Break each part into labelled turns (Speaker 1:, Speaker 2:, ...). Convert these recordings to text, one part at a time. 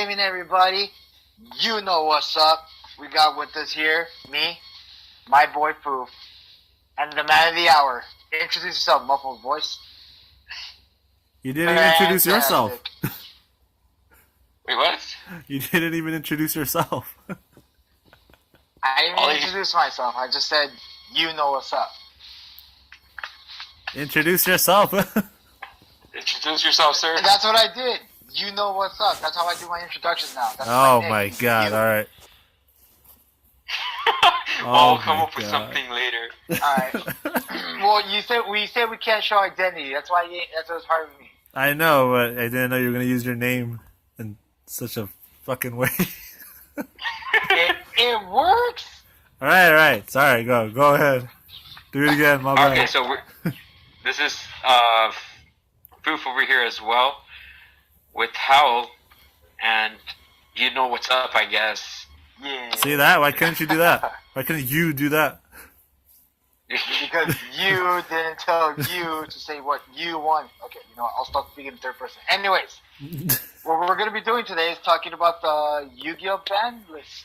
Speaker 1: gaming, everybody. You know what's up. We got with us here, me, my boy Poof, and the man of the hour. Introduce yourself, muffled voice.
Speaker 2: You didn't even introduce yourself.
Speaker 3: Wait, what?
Speaker 2: You didn't even introduce yourself.
Speaker 1: I didn't even introduce myself. I just said, you know what's up.
Speaker 2: Introduce yourself.
Speaker 3: Introduce yourself, sir.
Speaker 1: And that's what I did. You know what's up. That's how I do my introductions now. That's
Speaker 2: Oh my god, alright.
Speaker 3: I'll come up with something later.
Speaker 1: Alright. Well, we said we can't show identity. That's why it's hard with me.
Speaker 2: I know, but I didn't know you were going to use your name in such a fucking way.
Speaker 1: it works.
Speaker 2: Alright. Sorry, go ahead. Do it again, my bad.
Speaker 3: Okay, so this is Proof over here as well with Howell, and you know what's up, I guess.
Speaker 1: Yeah.
Speaker 2: See that? Why couldn't you do that? Why couldn't you do that?
Speaker 1: Because you didn't tell you to say what you want. Okay, you know what? I'll stop speaking in third person. Anyways, what we're going to be doing today is talking about the Yu-Gi-Oh! Banlist.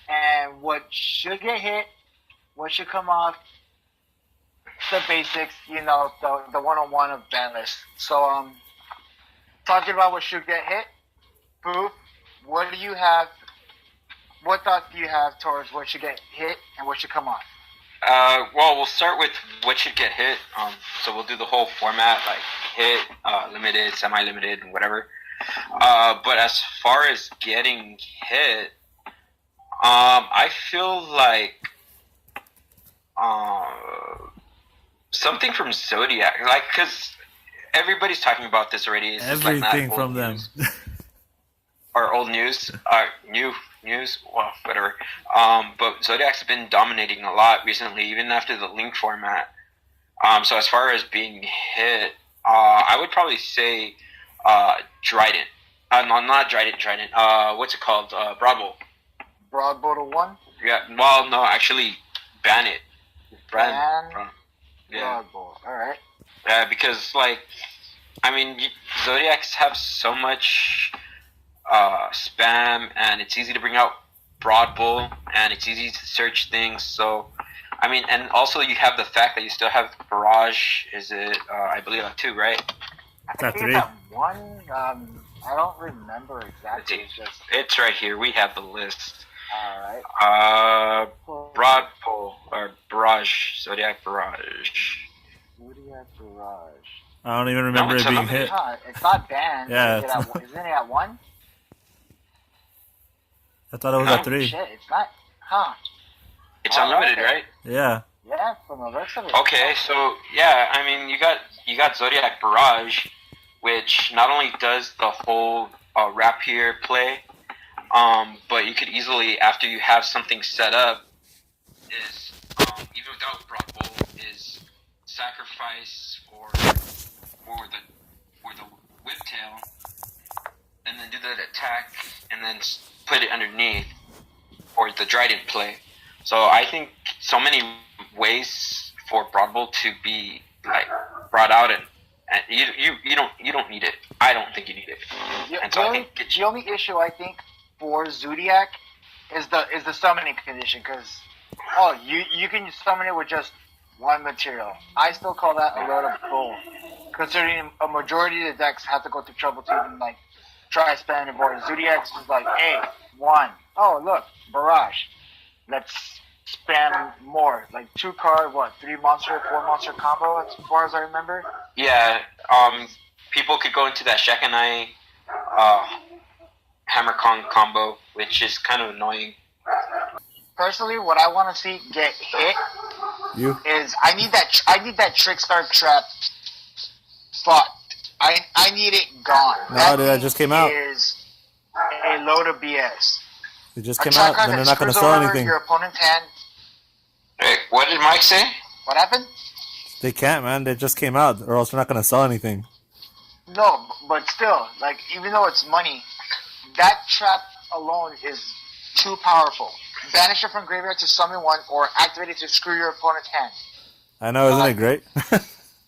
Speaker 1: And what should get hit, what should come off, the basics, you know, the 101 of Banlist. So, talking about what should get hit, Poof, what do you have, what thoughts do you have towards what should get hit and what should come off?
Speaker 3: Well, we'll start with what should get hit. So we'll do the whole format, like hit, limited, semi-limited, and whatever. But as far as getting hit, I feel like something from Zodiac, like, because everybody's talking about this already. It's
Speaker 2: everything
Speaker 3: just like
Speaker 2: from them.
Speaker 3: Or old news, new news, well, whatever. But Zodiac's been dominating a lot recently, even after the link format. So as far as being hit, I would probably say Trident. No, not Trident. What's it called? Broad Bowl.
Speaker 1: Broad Bowl to 1?
Speaker 3: Yeah. Well, no, actually, ban it.
Speaker 1: Ban
Speaker 3: yeah.
Speaker 1: Broad Bowl. All right.
Speaker 3: Yeah, because like, I mean, Zodiacs have so much spam, and it's easy to bring out Broad Bowl, and it's easy to search things. So, I mean, and also you have the fact that you still have Barrage. Is it? I believe at 2, right?
Speaker 1: I think it's at 1. I don't remember exactly.
Speaker 3: It's right here. We have the list.
Speaker 1: All right.
Speaker 3: Broad Bowl or Barrage, Zodiac Barrage.
Speaker 1: Zodiac Barrage.
Speaker 2: I don't even remember it being hit.
Speaker 1: It's not banned.
Speaker 2: Yeah.
Speaker 1: Isn't it at 1?
Speaker 2: I thought it was at 3.
Speaker 1: Shit, it's not. Huh.
Speaker 3: It's unlimited, right?
Speaker 2: Yeah.
Speaker 1: Yeah, from the rest of it.
Speaker 3: Okay, so yeah, I mean, you got Zodiac Barrage, which not only does the whole rapier play, but you could easily, after you have something set up, is even without Broad Bowl, is sacrifice for the whiptail, and then do that attack, and then put it underneath for the Trident play. So I think so many ways for Broad Bowl to be like brought out, and you don't need it. I don't think you need it. And so
Speaker 1: the only issue I think for Zodiac is the summoning condition, because you can summon it with just one material. I still call that a load of bull, considering a majority of the decks have to go through trouble to even like try spam and board. Zodiac's is like, hey, 1. Oh look, Barrage. Let's spam more. Like 2 card, 3 monster, 4 monster combo as far as I remember.
Speaker 3: Yeah, people could go into that Shakanai Hammer Kong combo, which is kind of annoying.
Speaker 1: Personally, what I want to see get hit is I need that Trickstar trap fucked. I need it gone.
Speaker 2: No, dude, that just came out.
Speaker 1: Is a load of BS.
Speaker 2: It just came out, and they're not going to sell anything.
Speaker 1: Your opponent's hand.
Speaker 3: Hey, what did Mike say?
Speaker 1: What happened?
Speaker 2: They can't, man. They just came out, or else they're not going to sell anything.
Speaker 1: No, but still, like, even though it's money, that trap alone is too powerful. Banish it from graveyard to summon 1, or activate it to screw your opponent's hand.
Speaker 2: I know, isn't it great?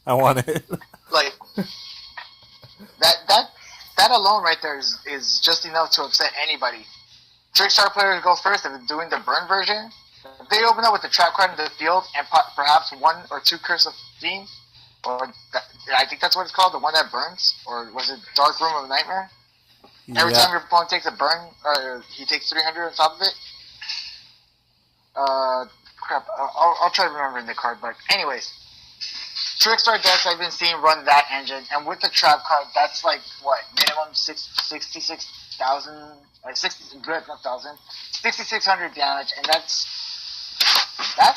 Speaker 2: I want it.
Speaker 1: Like, that that alone right there is just enough to upset anybody. Trickstar players go first if they're doing the burn version. If they open up with the trap card in the field and perhaps 1 or 2 Curse of Fiend, I think that's what it's called, the one that burns, or was it Dark Room of Nightmare? Every time your opponent takes a burn, he takes 300 on top of it. Crap, I'll try to remember the card, but anyways. Trickstar decks I've been seeing run that engine, and with the trap card, that's like, what, minimum 66,000, like 6,600 damage, and that's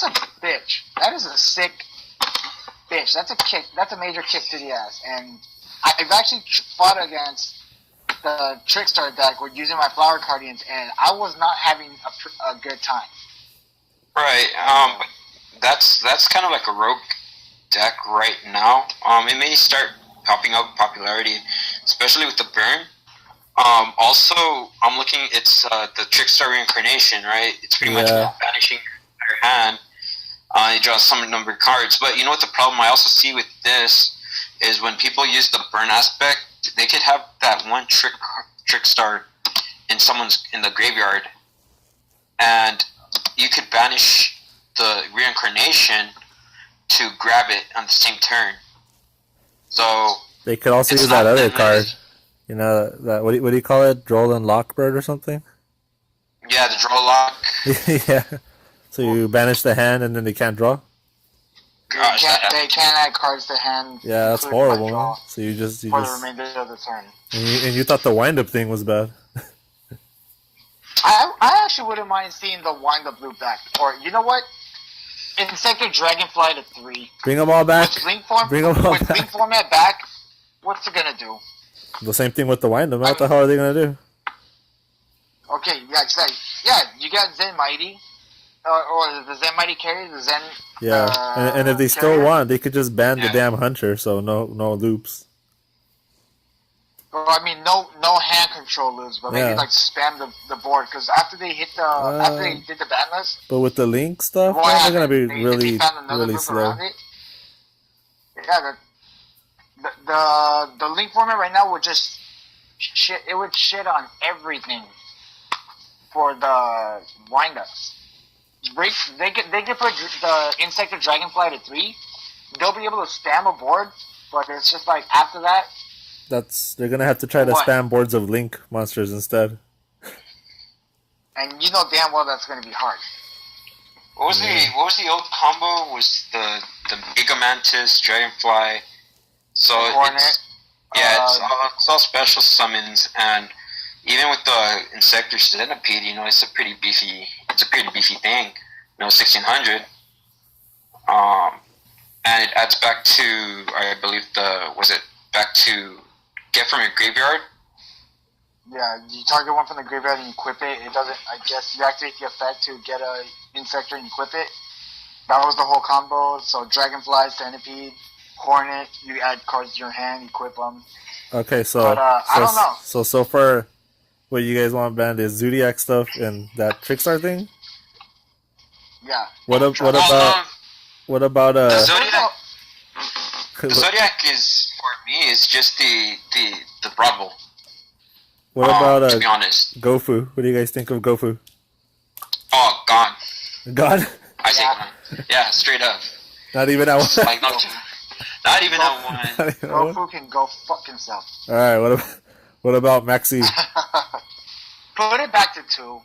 Speaker 1: a bitch. That is a sick bitch. That's a kick. That's a major kick to the ass. And I've actually fought against the Trickstar deck with using my Flower Guardians, and I was not having a good time.
Speaker 3: Right. But that's kind of like a rogue deck right now. It may start popping up popularity, especially with the burn. Also, I'm looking. It's the Trickstar Reincarnation, right? It's pretty much banishing your hand. It draws some number of cards. But you know what the problem I also see with this is when people use the burn aspect, they could have that one Trickstar in the graveyard, and you could banish the Reincarnation to grab it on the same turn. So
Speaker 2: they could also use that other card. You know that what do you call it? Droll Lockbird or something?
Speaker 3: Yeah, the draw lock.
Speaker 2: Yeah. So you banish the hand and then they can't draw?
Speaker 3: Gosh,
Speaker 1: they can't add cards to hand.
Speaker 2: Yeah, that's horrible, man. So you
Speaker 1: for
Speaker 2: just
Speaker 1: the remainder of the turn.
Speaker 2: and you thought the wind-up thing was bad.
Speaker 1: I actually wouldn't mind seeing the wind-up loop back. Or, you know what? Insector Dragonfly to 3.
Speaker 2: Bring them all back.
Speaker 1: With Link format back, what's it gonna do?
Speaker 2: The same thing with the wind-up. What the hell are they gonna do?
Speaker 1: Okay, yeah, exactly. Yeah, you got Zen Mighty. Or the Zen Mighty carry, the Zen...
Speaker 2: Yeah, and if they still want, they could just ban the damn Hunter, so no loops.
Speaker 1: Well, I mean, no hand control loops, but maybe like spam the board, because after they did the ban list...
Speaker 2: But with the Link stuff, they're gonna be really slow.
Speaker 1: Yeah, the Link format right now would just shit. It would shit on everything for the windups. They could put the Insect or Dragonfly to 3. They'll be able to spam a board, but it's just like after that.
Speaker 2: They're gonna have to try to spam boards of Link monsters instead.
Speaker 1: And you know damn well that's gonna be hard.
Speaker 3: What was the old combo? Was the Gigamantis, Dragonfly? So it's all special summons, and even with the Insector Centipede, you know, it's a pretty beefy thing. You know, 1600. And it adds back to, I believe back to get from your graveyard?
Speaker 1: Yeah, you target one from the graveyard and you equip it. It doesn't, I guess, you activate the effect to get a Insector and equip it. That was the whole combo. So Dragonfly, Centipede, Hornet, you add cards to your hand, equip them.
Speaker 2: Okay, so
Speaker 1: I don't know.
Speaker 2: So far, what you guys want banned is Zodiac stuff and that Trickstar thing?
Speaker 1: Yeah.
Speaker 2: What about
Speaker 3: the Zodiac? The Zodiac is, for me, is just the Broadwell.
Speaker 2: What about
Speaker 3: to be honest,
Speaker 2: Gofu? What do you guys think of Gofu?
Speaker 3: Oh, gone.
Speaker 2: Gone?
Speaker 3: I say gone. Yeah, straight up.
Speaker 2: Not even at one.
Speaker 3: Like not even at one.
Speaker 1: Gofu can go fuck himself.
Speaker 2: All right. What about Maxi?
Speaker 1: Put it back to 2.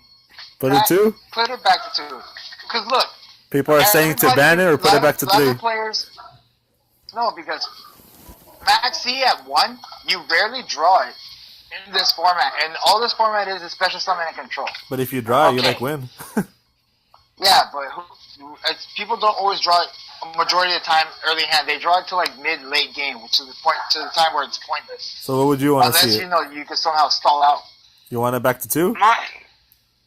Speaker 2: Put it 2?
Speaker 1: Put it back to 2. Because look,
Speaker 2: people are saying to ban it or put it back to 3.
Speaker 1: Players, no, because Maxi at 1, you rarely draw it in this format, and all this format is special summon and control.
Speaker 2: But if you draw, you like win.
Speaker 1: Yeah, but people don't always draw it a majority of the time early hand. They draw it to like late game, which is to the time where it's pointless.
Speaker 2: So what would you want to see?
Speaker 1: Unless you know you can somehow stall out.
Speaker 2: You want it back to 2?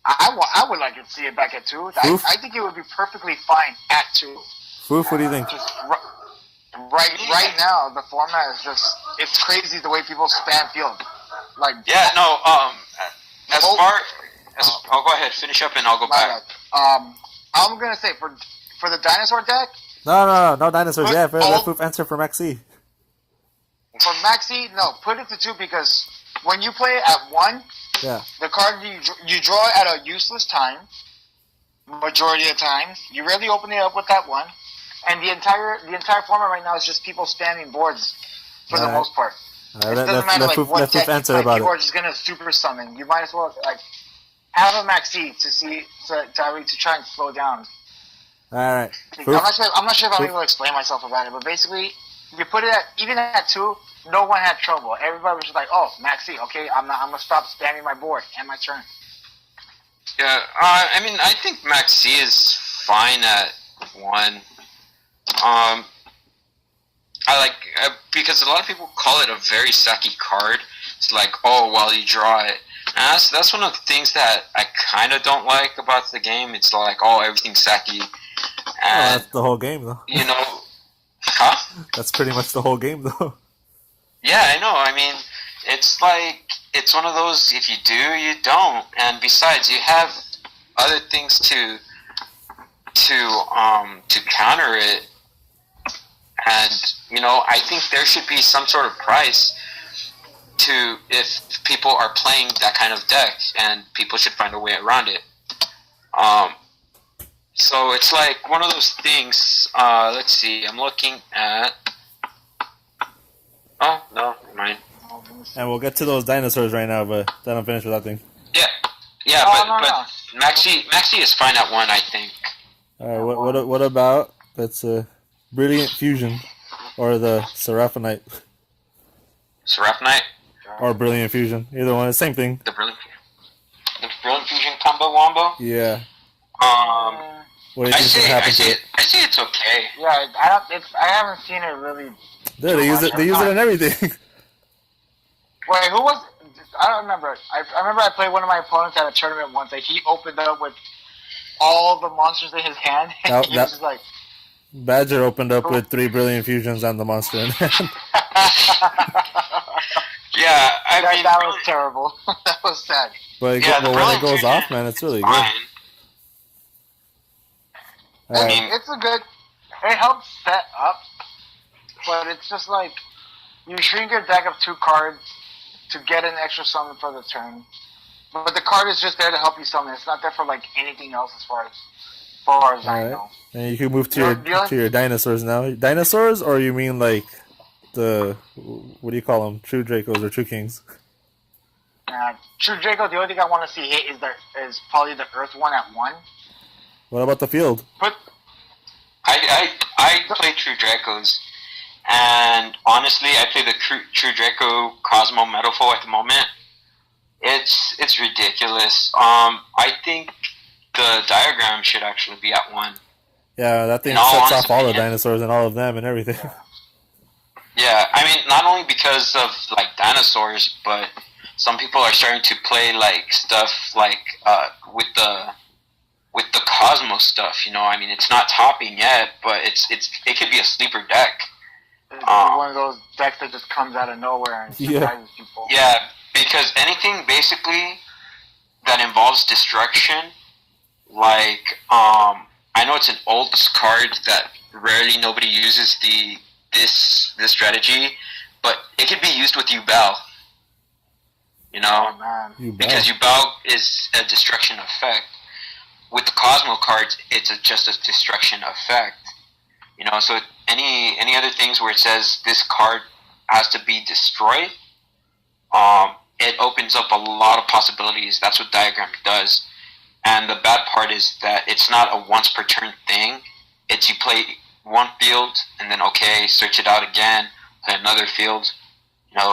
Speaker 1: I would like to see it back at 2. I think it would be perfectly fine at 2.
Speaker 2: Foof, what do you think?
Speaker 1: Just right now, the format is it's crazy the way people spam field. Like
Speaker 3: I'll go ahead, finish up, and I'll go back.
Speaker 1: I'm gonna say for the dinosaur deck.
Speaker 2: No dinosaurs. Yeah, let Foof answer for Maxi.
Speaker 1: For Maxi, no, put it to 2 because when you play at 1,
Speaker 2: Yeah.
Speaker 1: the card you draw at a useless time, majority of the time. You rarely open it up with that 1. And the entire format right now is just people spamming boards for the most part. It doesn't matter what deck you play. People are just gonna super summon. You might as well have a maxi to try and slow down.
Speaker 2: All right.
Speaker 1: I'm not sure if I'm able to explain myself about it, but basically, you put it even at 2, no one had trouble. Everybody was just like, "Oh, maxi, okay, I'm gonna stop spamming my board and my turn."
Speaker 3: Yeah, I mean, I think maxi is fine at 1. Because a lot of people call it a very sacky card. It's like, oh, well, you draw it. And that's one of the things that I kind of don't like about the game. It's like, oh, everything's sacky. And,
Speaker 2: that's the whole game, though.
Speaker 3: Huh?
Speaker 2: That's pretty much the whole game, though.
Speaker 3: Yeah, I know. I mean, it's like, it's one of those, if you do, you don't. And besides, you have other things to counter it. And, I think there should be some sort of price if people are playing that kind of deck, and people should find a way around it. So it's like one of those things. Let's see, I'm looking at... Oh, no, never mind.
Speaker 2: And we'll get to those dinosaurs right now, but then I'm finished with that thing.
Speaker 3: Yeah, but Maxi is fine at 1, I think.
Speaker 2: Alright, what about that's Brilliant Fusion or the Seraphinite?
Speaker 3: Seraphinite?
Speaker 2: Or Brilliant Fusion. Either one, same thing.
Speaker 3: The Brilliant Fusion combo wombo?
Speaker 2: Yeah. What do you
Speaker 3: I
Speaker 2: think happened to it?
Speaker 3: I say it's okay.
Speaker 1: Yeah, I haven't seen it really.
Speaker 2: Dude, they use it in everything.
Speaker 1: Wait, who was? I don't remember. I remember I played one of my opponents at a tournament once. Like, he opened up with all the monsters in his hand. And he was just like.
Speaker 2: Badger opened up with 3 Brilliant Fusions on the monster in hand.
Speaker 3: Yeah,
Speaker 1: that was terrible. That was sad.
Speaker 2: But when it goes off, man, it's really good.
Speaker 1: It helps set up, but it's just like you shrink your deck of 2 cards to get an extra summon for the turn. But the card is just there to help you summon. It's not there for anything else as far as I know.
Speaker 2: And you can move to your dinosaurs now. Dinosaurs, or you mean like the what do you call them? True Dracos or True Kings?
Speaker 1: True Draco. The only thing I want to see hit is probably the Earth one at 1.
Speaker 2: What about the field?
Speaker 3: I play True Dracos, and honestly, I play the True Draco Cosmo Metalfoe at the moment. It's ridiculous. I think the diagram should actually be at 1.
Speaker 2: Yeah, that thing sets off all the dinosaurs and all of them and everything.
Speaker 3: Yeah, I mean, not only because of dinosaurs, but some people are starting to play stuff with the Cosmos stuff. I mean, it's not topping yet, but it could be a sleeper deck.
Speaker 1: It's one of those decks that just comes out of nowhere and surprises people.
Speaker 3: Yeah, because anything basically that involves destruction, I know it's an old card that rarely nobody uses this strategy, but it could be used with Yubel. Because Yubel is a destruction effect. With the Cosmo cards, it's just a destruction effect. So any other things where it says this card has to be destroyed, it opens up a lot of possibilities. That's what Diagram does. And the bad part is that it's not a once per turn thing. It's you play one field and then search it out again, play another field,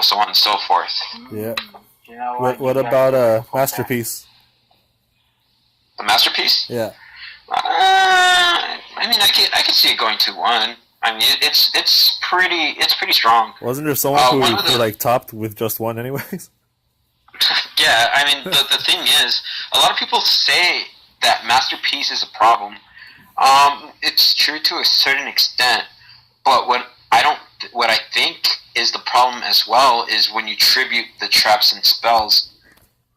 Speaker 3: so on and so forth.
Speaker 2: Yeah. What about Masterpiece?
Speaker 3: The Masterpiece?
Speaker 2: Yeah.
Speaker 3: I mean, I could see it going to 1. I mean, it's pretty strong.
Speaker 2: Wasn't there someone who topped with just 1 anyways?
Speaker 3: Yeah, I mean, the thing is, a lot of people say that Masterpiece is a problem. It's true to a certain extent, but what I think is the problem as well is when you tribute the traps and spells.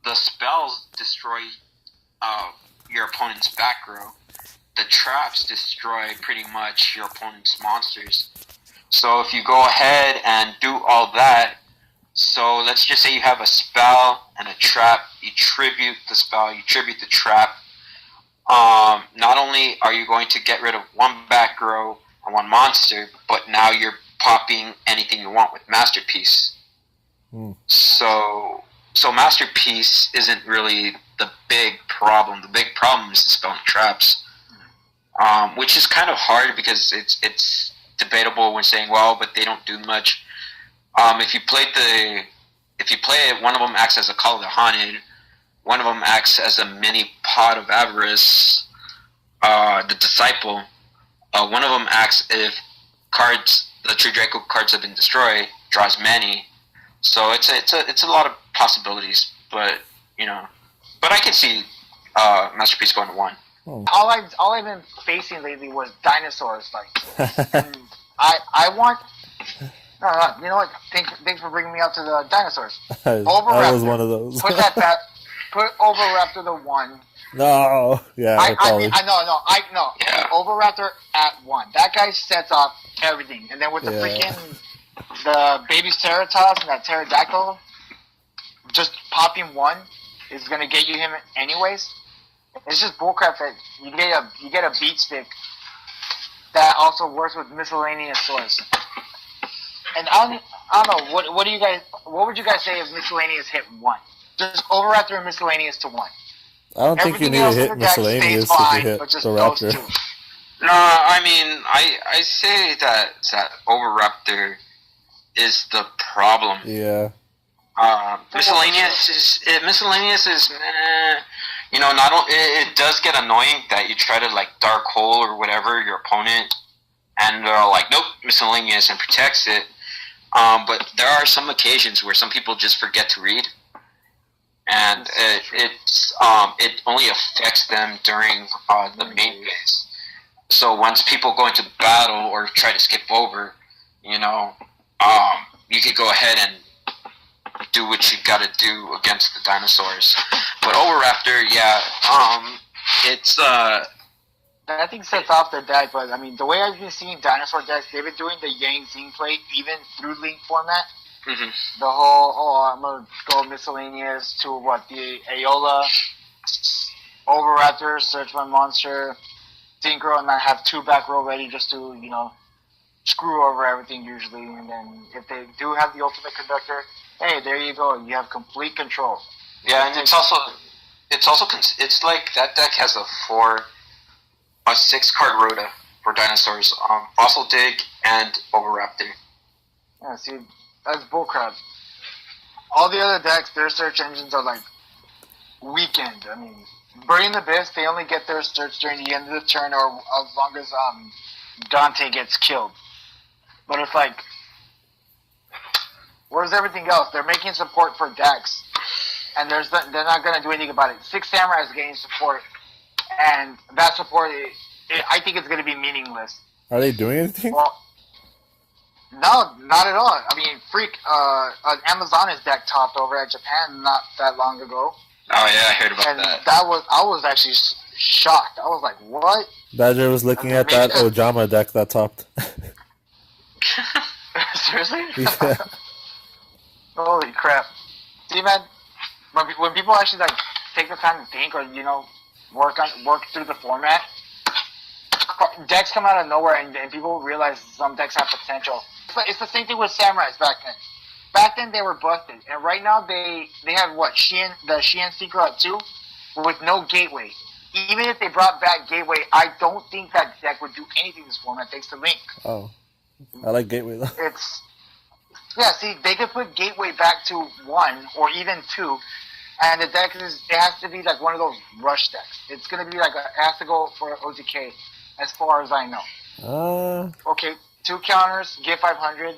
Speaker 3: The spells destroy your opponent's back row. The traps destroy pretty much your opponent's monsters. So if you go ahead and do all that, So let's just say you have a spell and a trap. You tribute the spell. You tribute the trap. Not only are you going to get rid of one back row and one monster, but now you're popping anything you want with Masterpiece. So Masterpiece isn't really the big problem. The big problem is the spell and traps, which is kind of hard because it's debatable when saying, well, but they don't do much. If you play it, one of them acts as a Call of the Haunted. One of them acts as a mini Pot of Avarice, the Disciple. One of them acts if the True Draco cards have been destroyed, draws many. So it's a lot of possibilities, but I can see Masterpiece going to 1.
Speaker 2: Oh.
Speaker 1: All I've been facing lately was dinosaurs. And I want. You know what? Thanks for bringing me out to the dinosaurs.
Speaker 2: I was one of those.
Speaker 1: Put Oviraptor to 1.
Speaker 2: No, yeah,
Speaker 1: I know.
Speaker 3: Yeah.
Speaker 1: Oviraptor at 1. That guy sets off everything, and then with the the baby Ceratops and that pterodactyl, just popping 1 is gonna get you him anyways. It's just bullcrap that you get a beat stick that also works with miscellaneous source. And I don't know, what would you guys say if miscellaneous hit 1? Just Oviraptor and miscellaneous to 1.
Speaker 2: I don't think you need to hit miscellaneous if you hit the Raptor.
Speaker 3: No, I mean, I say that Oviraptor is the problem.
Speaker 2: Yeah.
Speaker 3: Miscellaneous is it does get annoying that you try to like dark hole or whatever your opponent, and they're all like, nope, miscellaneous, and protects it. But there are some occasions where some people just forget to read, and it only affects them during the main phase. So once people go into battle or try to skip over, you could go ahead and do what you got to do against the dinosaurs. But Oviraptor, it's
Speaker 1: that thing sets off their deck, but I mean, the way I've been seeing dinosaur decks, they've been doing the Yang Zing play even through Link format.
Speaker 3: Mm-hmm.
Speaker 1: The whole, I'm gonna go miscellaneous to the Aeola, Oviraptor, search my monster, Synchro, and I have 2 back row ready just to screw over everything usually. And then if they do have the ultimate conductor, hey, there you go, you have complete control.
Speaker 3: Yeah, and it's like that deck has a 6-card Rhoda for dinosaurs, Fossil Dig and Oviraptor.
Speaker 1: Yeah, see, that's bullcrap. All the other decks, their search engines are like weakened. I mean, Burning the Abyss, they only get their search during the end of the turn or as long as Dante gets killed. But it's like, where's everything else? They're making support for decks, and they're not going to do anything about it. 6 Samurai is getting support, and that support, I think it's going to be meaningless.
Speaker 2: Are they doing anything?
Speaker 1: Well, no, not at all. I mean, Amazonas deck topped over at Japan not that long ago.
Speaker 3: Oh yeah, I heard about
Speaker 1: and
Speaker 3: that.
Speaker 1: I was actually shocked. I was like, what?
Speaker 2: Badger was looking at that Ojama deck that topped.
Speaker 1: Seriously?
Speaker 2: Yeah.
Speaker 1: Holy crap. See, man, when people actually take the time to think or work through the format, decks come out of nowhere and people realize some decks have potential. It's the same thing with Samurais back then. Back then they were busted, and right now they have the Xian Secret at 2 with no gateway. Even if they brought back gateway, I don't think that deck would do anything in this format thanks to Link.
Speaker 2: Oh, I like gateway though.
Speaker 1: See, they could put gateway back to 1 or even 2, and the deck it has to be like one of those rush decks. It's gonna be it has to go for OTK, as far as I know. Okay, 2 counters, get 500.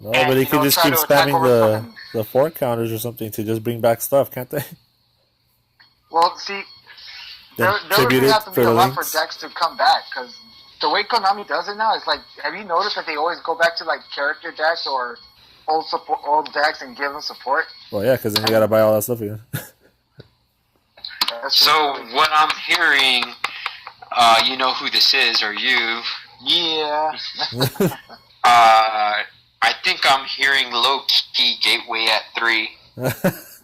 Speaker 2: No, but they could just keep spamming the 4 counters or something to just bring back stuff, can't they?
Speaker 1: Well, see, there would have to be a lot for decks to come back, because the way Konami does it now, it's like, have you noticed that they always go back to character decks or old decks and give them support?
Speaker 2: Well, yeah, because then you gotta buy all that stuff again.
Speaker 3: So what I'm hearing, you know who this is, or you?
Speaker 1: Yeah.
Speaker 3: I think I'm hearing low key gateway at 3.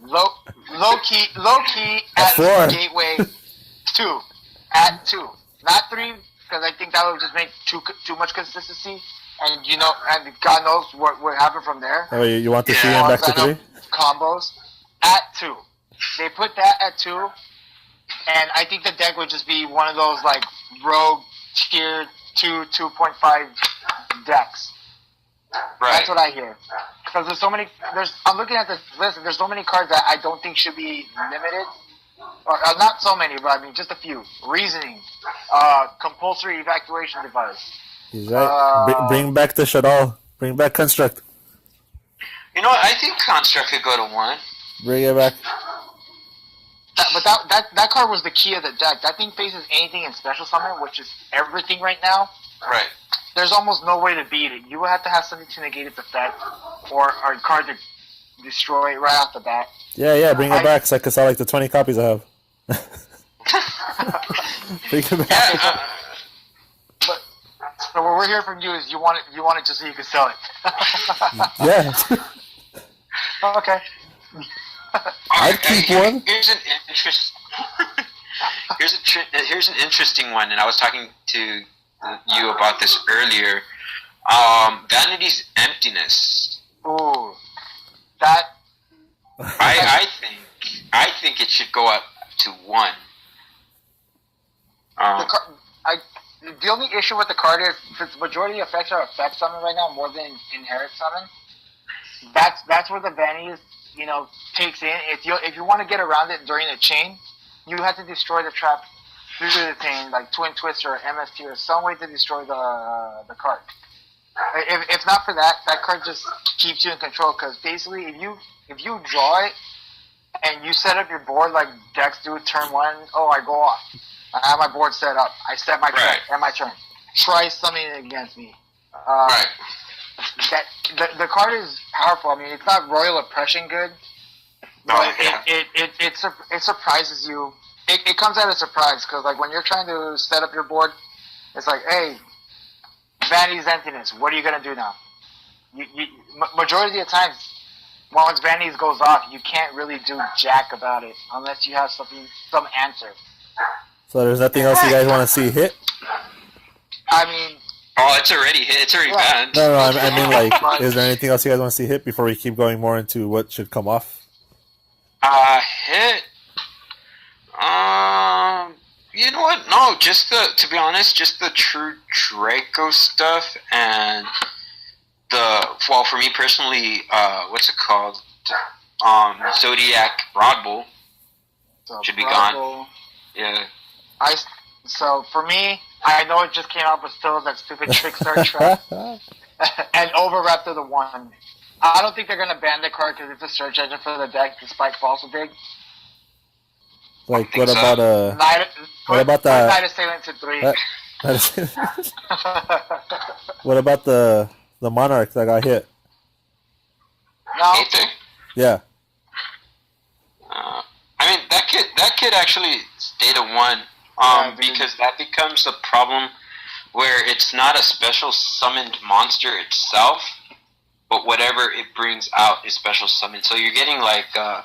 Speaker 1: Low key at
Speaker 2: 4.
Speaker 1: gateway 2, at 2, not 3, because I think that would just make too much consistency, and and God knows what happened from there.
Speaker 2: Oh, you want the CM back to 3?
Speaker 1: Combos at 2. They put that at 2, and I think the deck would just be one of those like rogue tier 2.5 decks.
Speaker 3: Right.
Speaker 1: That's what I hear. Because there's so many. I'm looking at this list, and there's so many cards that I don't think should be limited. Or not so many, but I mean just a few. Reasoning, compulsory evacuation device.
Speaker 2: He's right. Bring back the Shadal. Bring back Construct.
Speaker 3: You know what? I think Construct could go to 1.
Speaker 2: Bring it back.
Speaker 1: But that card was the key of the deck. That thing faces anything in Special Summon, which is everything right now.
Speaker 3: Right.
Speaker 1: There's almost no way to beat it. You would have to have something to negate its effect, or a card to destroy it right off the bat.
Speaker 2: Yeah, bring it back so I can sell like the 20 copies I have. Bring it back.
Speaker 1: But so what we're hearing from you is you want it just so you can sell it.
Speaker 2: Yeah.
Speaker 1: Okay.
Speaker 2: I'd keep one.
Speaker 3: Here's an here's an interesting one, and I was talking to you about this earlier. Vanity's emptiness.
Speaker 1: Ooh, that.
Speaker 3: I think it should go up to 1.
Speaker 1: The only issue with the card is its majority effects are effect summon right now more than inherit summon. That's where the vanity takes in. If you want to get around it during the chain, you have to destroy the trap through the chain, like Twin Twist or MST or some way to destroy the card. If not for that, that card just keeps you in control. Because basically, if you draw it and you set up your board like decks do turn 1, I go off. I have my board set up. I set my turn and my turn. Try something against me.
Speaker 3: Right.
Speaker 1: The card is powerful. I mean, it's not Royal Oppression good, but it surprises you. It comes out of surprise because like when you're trying to set up your board, it's like, hey, Vanity's emptiness. What are you gonna do now? Majority of the times, once Vanity's goes off, you can't really do jack about it unless you have some answer.
Speaker 2: So there's nothing else you guys want to see hit?
Speaker 1: I mean.
Speaker 3: Oh, it's already hit. It's already banned.
Speaker 2: No, I mean, like, is there anything else you guys want to see hit before we keep going more into what should come off?
Speaker 3: Hit. You know what? No, to be honest, just the true Draco stuff and for me personally, what's it called? Zodiac Broad Bull should be gone. Yeah.
Speaker 1: So for me, I know it just came out, but still that stupid Trickstar trap and Overwrapped to the 1. I don't think they're gonna ban the card because it's a search engine for the deck, despite Fossil Dig.
Speaker 2: Like what about the
Speaker 1: Night Assailant to 3?
Speaker 2: What about the Monarch that got hit?
Speaker 1: No.
Speaker 2: Yeah.
Speaker 3: I mean that could actually stay to 1. Because that becomes a problem where it's not a special summoned monster itself, but whatever it brings out is special summoned. So you're getting like a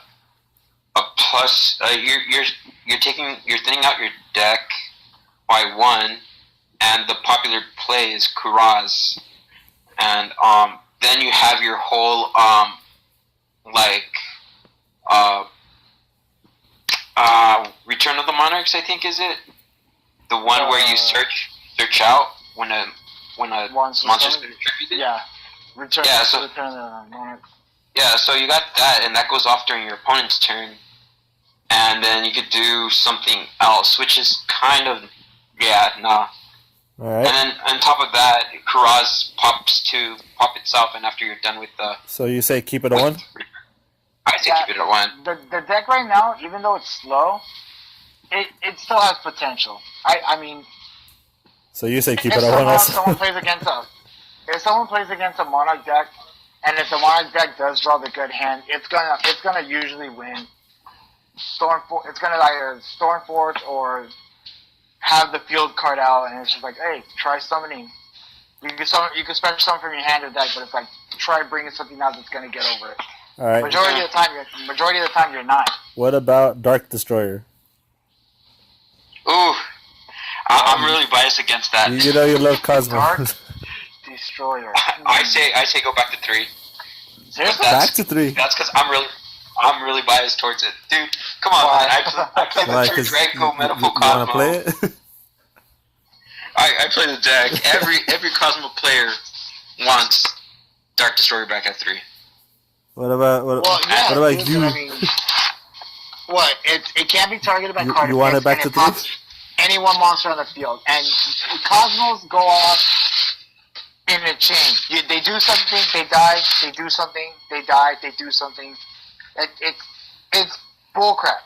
Speaker 3: plus. You're thinning out your deck by 1, and the popular play is Kuraz, and then you have your whole Return of the Monarchs, I think, is it? The one where you search out when a monster's been attributed?
Speaker 1: Yeah. Return of the Monarchs.
Speaker 3: Yeah, so you got that, and that goes off during your opponent's turn. And then you could do something else, which is kind of, nah.
Speaker 2: Alright.
Speaker 3: And then on top of that, Kuraz pop itself, and after you're done with the...
Speaker 2: So you say keep it at 1?
Speaker 3: I say keep it at 1.
Speaker 1: The deck right now, even though it's slow, it still has potential. I mean...
Speaker 2: So you say keep it at 1 also?
Speaker 1: If someone plays against a Monarch deck, and if the Monarch deck does draw the good hand, it's gonna usually win. It's gonna either Stormforge or have the field card out, and it's just like, hey, try summoning. You can special summon from your hand or deck, but it's like, try bringing something out that's gonna get over it.
Speaker 2: All right.
Speaker 1: Majority of the time, you're not.
Speaker 2: What about Dark Destroyer?
Speaker 3: Ooh, I'm really biased against that.
Speaker 2: You know you love Cosmo.
Speaker 1: Dark Destroyer.
Speaker 3: I say go back to 3.
Speaker 1: Seriously?
Speaker 2: Back to 3.
Speaker 3: That's because I'm really biased towards it, dude. Come on, man. I play
Speaker 2: Why?
Speaker 3: the
Speaker 2: 'Cause
Speaker 3: Draco Medical
Speaker 2: you want to
Speaker 3: Cosmo.
Speaker 2: play it?
Speaker 3: I play the deck. Every Cosmo player wants Dark Destroyer back at 3.
Speaker 2: What about you?
Speaker 1: I mean, what? It can't be targeted by card
Speaker 2: You want it
Speaker 1: effects,
Speaker 2: back
Speaker 1: and
Speaker 2: to
Speaker 1: it pops
Speaker 2: 3?
Speaker 1: any one monster on the field, and Cosmos go off in a chain. They do something, they die. They do something, they die. They do something. It's bullcrap.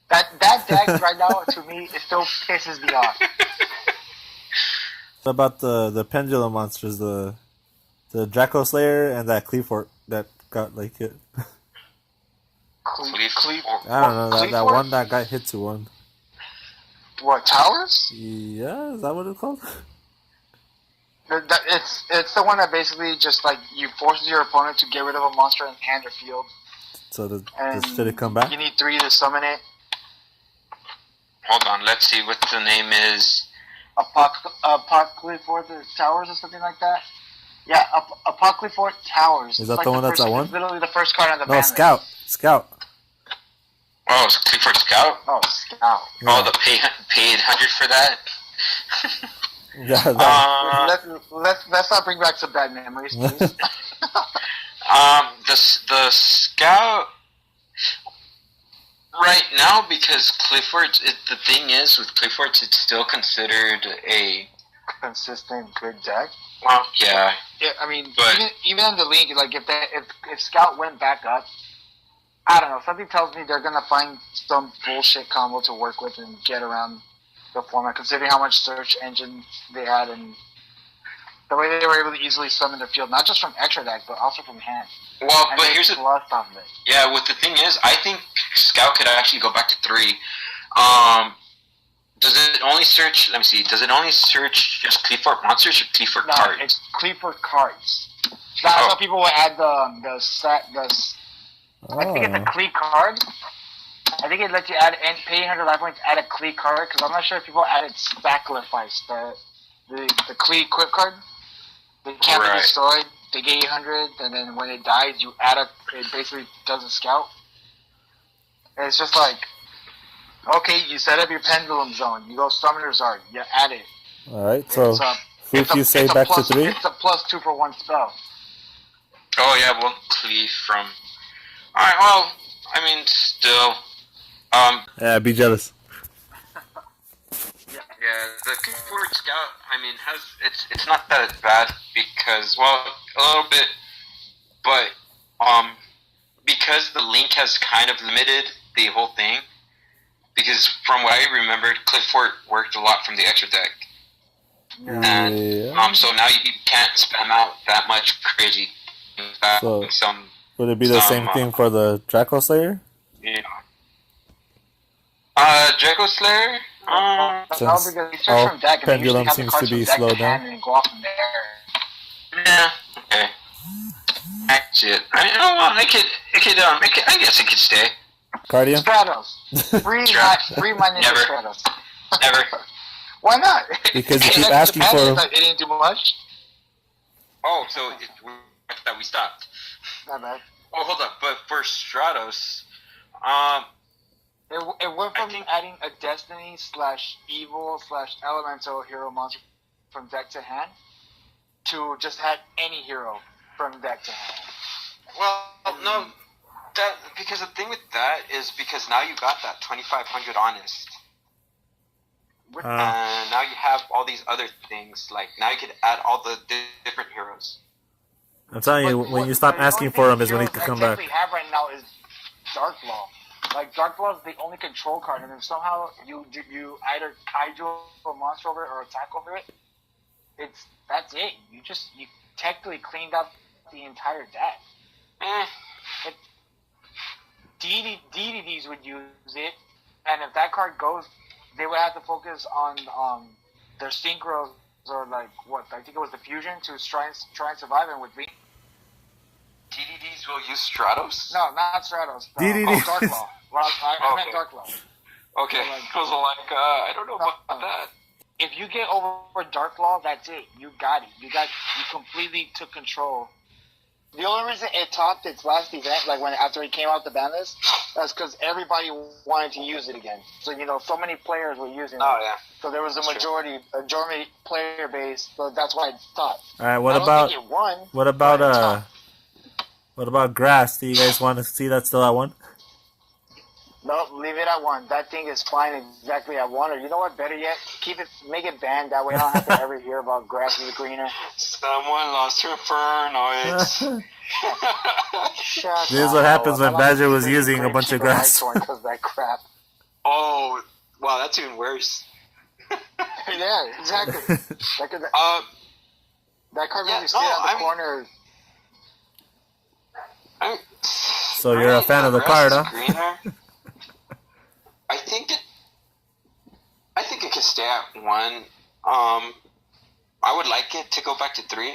Speaker 1: That deck right now to me it still pisses me off.
Speaker 2: What about the pendulum monsters, the Draco Slayer and that Cleafort that got like hit? I don't know that one that got hit to 1.
Speaker 1: What, towers?
Speaker 2: Yeah, is that what it's called?
Speaker 1: It's the one that basically just like you forces your opponent to get rid of a monster in hand or field.
Speaker 2: So should it come back?
Speaker 1: You need 3 to summon it.
Speaker 3: Hold on, let's see what the name is.
Speaker 1: Apocalypse Towers or something like that. Yeah, Apocalypse Towers.
Speaker 2: Is that the one that's at 1?
Speaker 1: It's literally the first card on the
Speaker 2: No,
Speaker 1: banlist.
Speaker 2: Scout.
Speaker 3: Oh, it's Clifford Scout?
Speaker 1: Oh, Scout.
Speaker 2: Yeah.
Speaker 3: Oh, the paid 100 for that?
Speaker 2: Yeah.
Speaker 1: Let's not bring back some bad memories, please.
Speaker 3: The Scout right now, because Clifford's, the thing is with Clifford's, it's still considered a
Speaker 1: consistent good deck.
Speaker 3: Well, yeah.
Speaker 1: Yeah, I mean,
Speaker 3: but,
Speaker 1: even in the league, like if Scout went back up, I don't know. Something tells me they're gonna find some bullshit combo to work with and get around the format, considering how much search engine they had and the way they were able to easily summon their field, not just from extra deck, but also from hand.
Speaker 3: Well,
Speaker 1: and
Speaker 3: but here's the
Speaker 1: plus off of it.
Speaker 3: Yeah, what the thing is, I think Scout could actually go back to 3. Does it only search? Let me see. Does it only search just Cleafort monsters or Cleafort cards?
Speaker 1: No, it's Cleafort cards. That's how people will add the set. I think it's a Clee card. I think it lets you add and pay 100 life points, add a Clee card, because I'm not sure if people added Sacrifice, the Clee quick card. They can't be destroyed. They get 800, and then when it dies, you add it basically doesn't scout. And it's just like, okay, you set up your pendulum zone. You go Summoner's Art. You add it.
Speaker 2: Alright, so if you say back to 3?
Speaker 1: It's a +2 for 1 spell.
Speaker 3: Oh, yeah, well, Clee from... Alright, well, I mean, still...
Speaker 2: Yeah, be jealous.
Speaker 3: Yeah, the Cleafort Scout, I mean, it's not that bad because, well, a little bit, but, because the link has kind of limited the whole thing, because from what I remembered, Clifford worked a lot from the extra deck.
Speaker 1: Yeah.
Speaker 3: And so now you can't spam out that much crazy.
Speaker 2: So would it be the same thing for the Draco Slayer?
Speaker 3: Yeah. Draco Slayer.
Speaker 2: Since all pendulum seems to be slowed down.
Speaker 1: And go off from there.
Speaker 3: Yeah. Okay. Shit. I guess it could stay.
Speaker 2: Guardian?
Speaker 1: Stratos. Free money for Stratos.
Speaker 3: Never.
Speaker 1: Why not?
Speaker 2: Because you keep asking for...
Speaker 1: It didn't do much.
Speaker 3: Oh, so that we stopped.
Speaker 1: Not bad.
Speaker 3: Oh, hold up. But for Stratos,
Speaker 1: it went from adding a Destiny /Evil /Elemental hero monster from deck to hand to just add any hero from deck to hand.
Speaker 3: Well, no. Because the thing with that is because now you got that 2,500 honest. And now you have all these other things. Like, now you could add all the different heroes.
Speaker 2: I'm telling you, when you stop asking for them is when he can come back.
Speaker 1: What we have right now is Dark Law. Like, Dark Law is the only control card, and if somehow you either kaiju a monster over it or attack over it, that's it. You technically cleaned up the entire deck. DDDs would use it, and if that card goes, they would have to focus on their synchros or like what I think it was the fusion to try and survive, and with
Speaker 3: DDDs will use Stratos?
Speaker 1: No, not Stratos. No.
Speaker 2: DDD.
Speaker 1: Oh, Dark Law. Well, I meant Dark Law.
Speaker 3: Okay. I was like, I don't know about that.
Speaker 1: If you get over Dark Law, that's it. You got it. You completely took control. The only reason it topped its last event, like after it came out the ban list, that's because everybody wanted to use it again. So so many players were using it.
Speaker 3: Oh yeah.
Speaker 1: So there was a majority player base. So that's why it topped.
Speaker 2: All right.
Speaker 1: I don't think it won.
Speaker 2: What about grass? Do you guys want to see that still at 1?
Speaker 1: No, leave it at 1. That thing is fine exactly at 1. Or you know what? Better yet, make it banned. That way I don't have to ever hear about grass is greener.
Speaker 3: Someone lost her Infernoids.
Speaker 1: Shut
Speaker 2: This is what happens when Badger was using a bunch of grass.
Speaker 1: Because that crap.
Speaker 3: Oh, wow, that's even worse.
Speaker 1: Yeah, exactly. That card really stayed at the corner.
Speaker 2: So you're a fan of the card, huh?
Speaker 3: I think it could stay at 1. I would like it to go back to 3.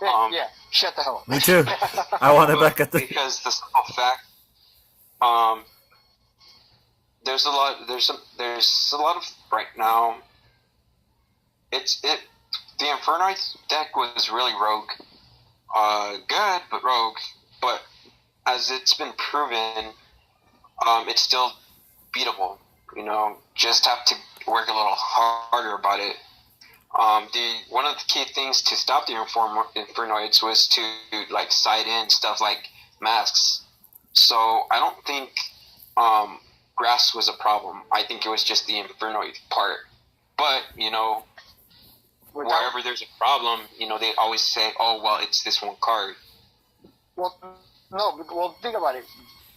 Speaker 1: Yeah, shut the hell up.
Speaker 2: Me too. I want it back at 3.
Speaker 3: Because the simple fact, there's a lot of right now. The Infernoid deck was really rogue. Good, but rogue. But as it's been proven, it's still beatable. Just have to work a little harder about it. One of the key things to stop the Infernoids was to side in stuff like masks. So I don't think grass was a problem. I think it was just the Infernoid part. But wherever there's a problem, they always say, "Oh well, it's this one card."
Speaker 1: Well, no. Well, think about it.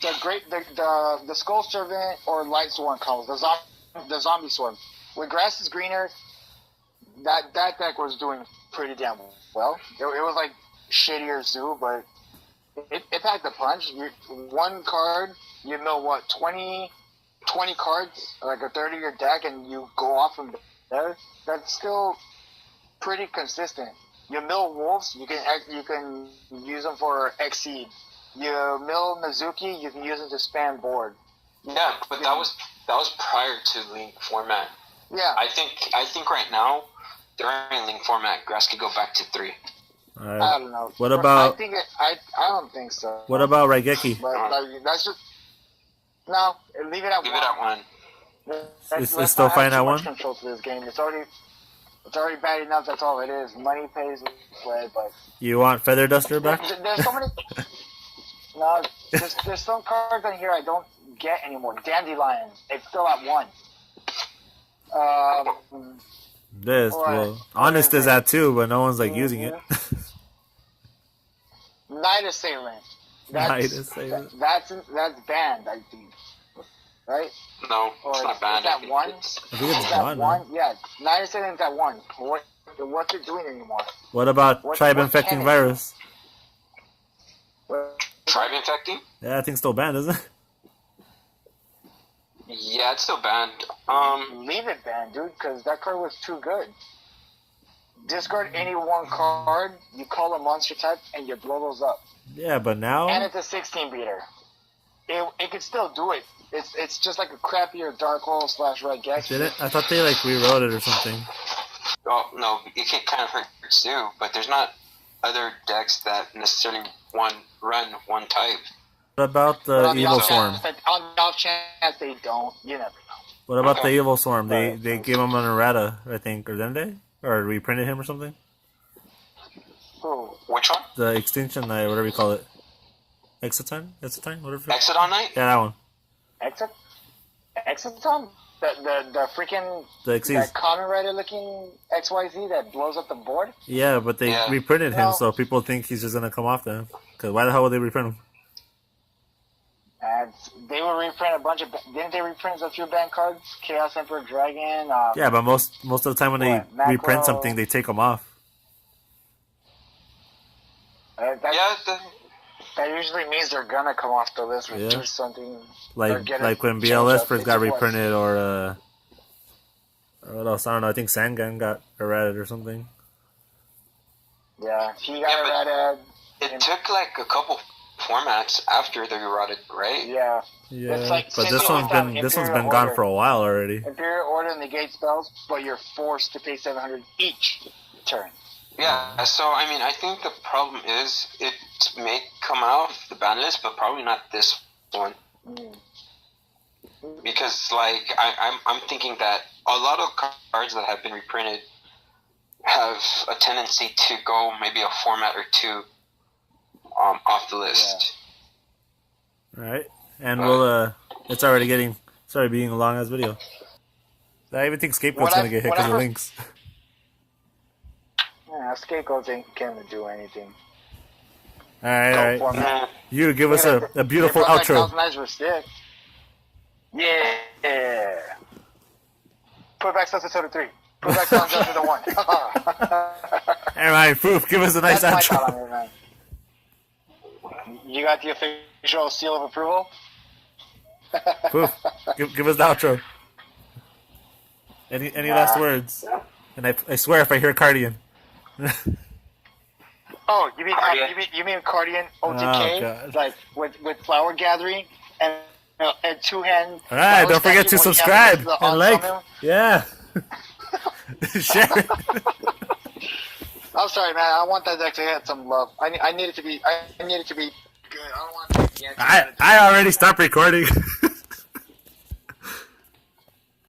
Speaker 1: The Skull Servant or Light Swarm combos, the Zombie Swarm. When grass is greener, that deck was doing pretty damn well. It was shittier Zoo, but it packed a punch. One card, you mill 20 cards, like a third of your deck, and you go off from there. That's still pretty consistent. You mill Wolves, you can use them for Exceed. You mill Mizuki, you can use them to spam board.
Speaker 3: Yeah, but that was prior to Link format.
Speaker 1: Yeah.
Speaker 3: I think right now, during Link format, grass could go back to 3.
Speaker 1: I don't know.
Speaker 2: What about?
Speaker 1: I don't think so.
Speaker 2: What about Raigeki?
Speaker 1: But that's just no. Leave it at 1.
Speaker 3: Leave it at 1.
Speaker 2: It's still fine at 1.
Speaker 1: Control to this game. It's already bad enough. That's all it is. Money pays the way, but
Speaker 2: You want Feather Duster back?
Speaker 1: there's so many. No, there's some cards in here I don't get anymore. Dandelion, it's still at 1.
Speaker 2: Honest is at 2, but no one's using it.
Speaker 1: Night Assailant. That's banned, I think. Right?
Speaker 3: No, it's not banned.
Speaker 1: Is that 1?
Speaker 2: I think it's
Speaker 1: at 1? Yeah, Night Assailant's at 1. What's it doing anymore?
Speaker 2: What about Tribe Infecting Virus?
Speaker 3: Tribe Infecting?
Speaker 2: Yeah, I think it's still banned, isn't it?
Speaker 3: Yeah, it's still banned.
Speaker 1: Leave it banned, dude, because that card was too good. Discard any one card, you call a monster type, and you blow those up.
Speaker 2: Yeah, but now...
Speaker 1: And it's a 16 beater. It could still do it. It's just like a crappier Dark Hole / Red Gex.
Speaker 2: Did it? I thought they rewrote it or something.
Speaker 3: Oh, no, it can kind of hurt too, but there's not other decks that necessarily run one type.
Speaker 2: What about the Evil Swarm?
Speaker 1: On the off chance they don't, you never know.
Speaker 2: What about the Evil Swarm? They gave him an errata, I think, or didn't they? Or reprinted him or something?
Speaker 3: Which one?
Speaker 2: The Extinction Knight, whatever you call it. Exitine, whatever.
Speaker 3: Exodon Knight?
Speaker 2: Yeah, that one.
Speaker 1: Exiton? The freaking that Kamen Rider looking XYZ that blows up the board?
Speaker 2: Yeah, but they reprinted him, so people think he's just gonna come off them. Because why the hell would they reprint him?
Speaker 1: They will reprint a bunch of. Didn't they reprint a few banned cards? Chaos Emperor Dragon.
Speaker 2: Yeah, but most of the time when they reprint something, they take them off.
Speaker 1: That usually means they're gonna come off the list or do something.
Speaker 2: Like when BLS first got reprinted, or what else? I don't know. I think Sangan got errated or something.
Speaker 1: Yeah, he got errated.
Speaker 3: It took like a couple formats after the erotic, right?
Speaker 1: Yeah.
Speaker 2: Yeah,
Speaker 1: It's like
Speaker 2: but
Speaker 1: since
Speaker 2: this
Speaker 1: it
Speaker 2: one's
Speaker 1: went on
Speaker 2: been
Speaker 1: Imperial
Speaker 2: gone
Speaker 1: Order.
Speaker 2: for a while already.
Speaker 1: Imperial Order negate spells, but you're forced to pay 700 each turn.
Speaker 3: Yeah, so I mean, I think the problem is it may come out of the ban list, but probably not this one. Because like I'm thinking that a lot of cards that have been reprinted have a tendency to go maybe a format or two off the list.
Speaker 2: All right, and we'll it's already being a long ass video. I even think Scapegoat's gonna get hit because of links.
Speaker 1: Yeah, Scapegoats ain't gonna do anything.
Speaker 2: All right.
Speaker 1: Format.
Speaker 2: You give us a beautiful outro.
Speaker 1: Sounds nice for sticks. Yeah. Put back Sunset Soda 3. Put back Sunset Soda 1.
Speaker 2: All right, Poof, give us a nice
Speaker 1: That's my
Speaker 2: outro.
Speaker 1: thought on it, man. You got the official seal of approval?
Speaker 2: Poof, give us the outro. Any last words? And I swear if I hear Cardian.
Speaker 1: Oh, you mean Cardian OTK?
Speaker 2: God.
Speaker 1: Like with flower gathering and two hand.
Speaker 2: All right, don't forget to subscribe and like. Yeah. Share it.
Speaker 1: I'm sorry, man. I want that deck to get some love. I need it to be. I need it to be good. I don't want.
Speaker 2: I already stopped recording.